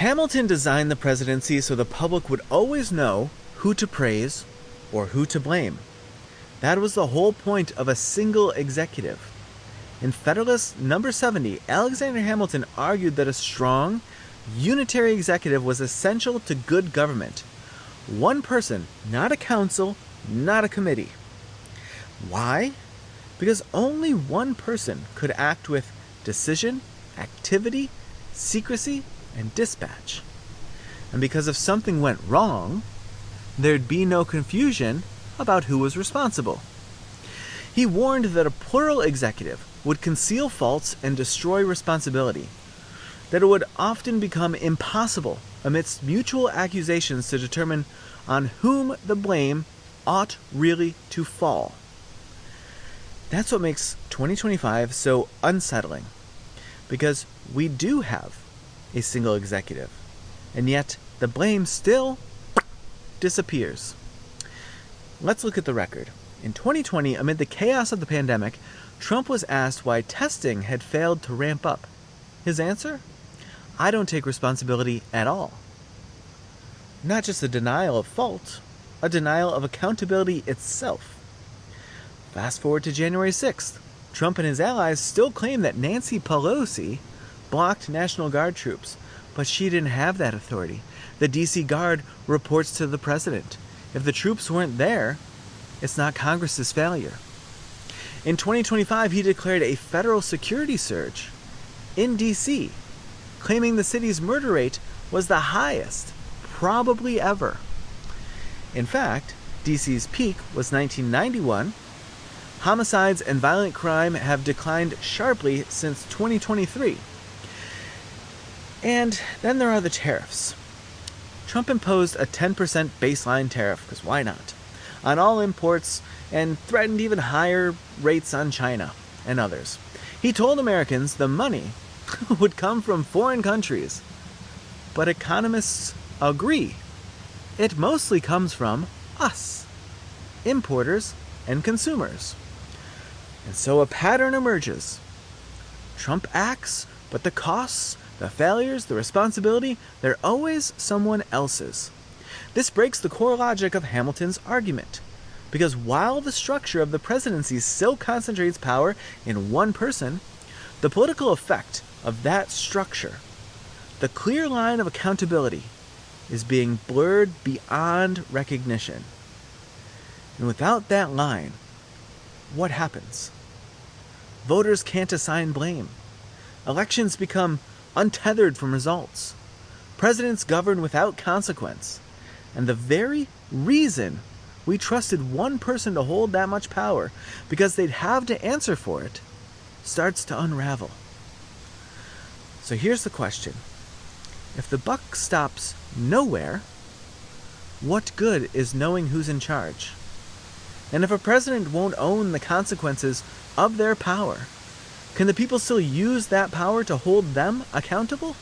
Hamilton designed the presidency so the public would always know who to praise or who to blame. That was the whole point of a single executive. In Federalist number 70, Alexander Hamilton argued that a strong, unitary executive was essential to good government. One person, not a council, not a committee. Why? Because only one person could act with decision, activity, secrecy, and dispatch. And because if something went wrong, there'd be no confusion about who was responsible. He warned that a plural executive would conceal faults and destroy responsibility, that it would often become impossible amidst mutual accusations to determine on whom the blame ought really to fall. That's what makes 2025 so unsettling, because we do have a single executive, and yet the blame still disappears. Let's look at the record. In 2020, amid the chaos of the pandemic, Trump was asked why testing had failed to ramp up. His answer? I don't take responsibility at all. Not just a denial of fault, a denial of accountability itself. Fast forward to January 6th. Trump and his allies still claim that Nancy Pelosi blocked National Guard troops, but she didn't have that authority. The D.C. Guard reports to the president. If the troops weren't there, it's not Congress's failure. In 2025, he declared a federal security surge in D.C., claiming the city's murder rate was the highest, probably ever. In fact, D.C.'s peak was 1991. Homicides and violent crime have declined sharply since 2023. And then there are the tariffs. Trump imposed a 10% baseline tariff, because why not, on all imports, and threatened even higher rates on China and others. He told Americans the money would come from foreign countries, but economists agree it mostly comes from us, importers and consumers. And so a pattern emerges. Trump acts, but the costs, the failures, the responsibility, they're always someone else's. This breaks the core logic of Hamilton's argument, because while the structure of the presidency still concentrates power in one person, the political effect of that structure, the clear line of accountability, is being blurred beyond recognition. And without that line, what happens? Voters can't assign blame. Elections become untethered from results. Presidents govern without consequence. And the very reason we trusted one person to hold that much power, because they'd have to answer for it, starts to unravel. So here's the question. If the buck stops nowhere, what good is knowing who's in charge? And if a president won't own the consequences of their power, can the people still use that power to hold them accountable?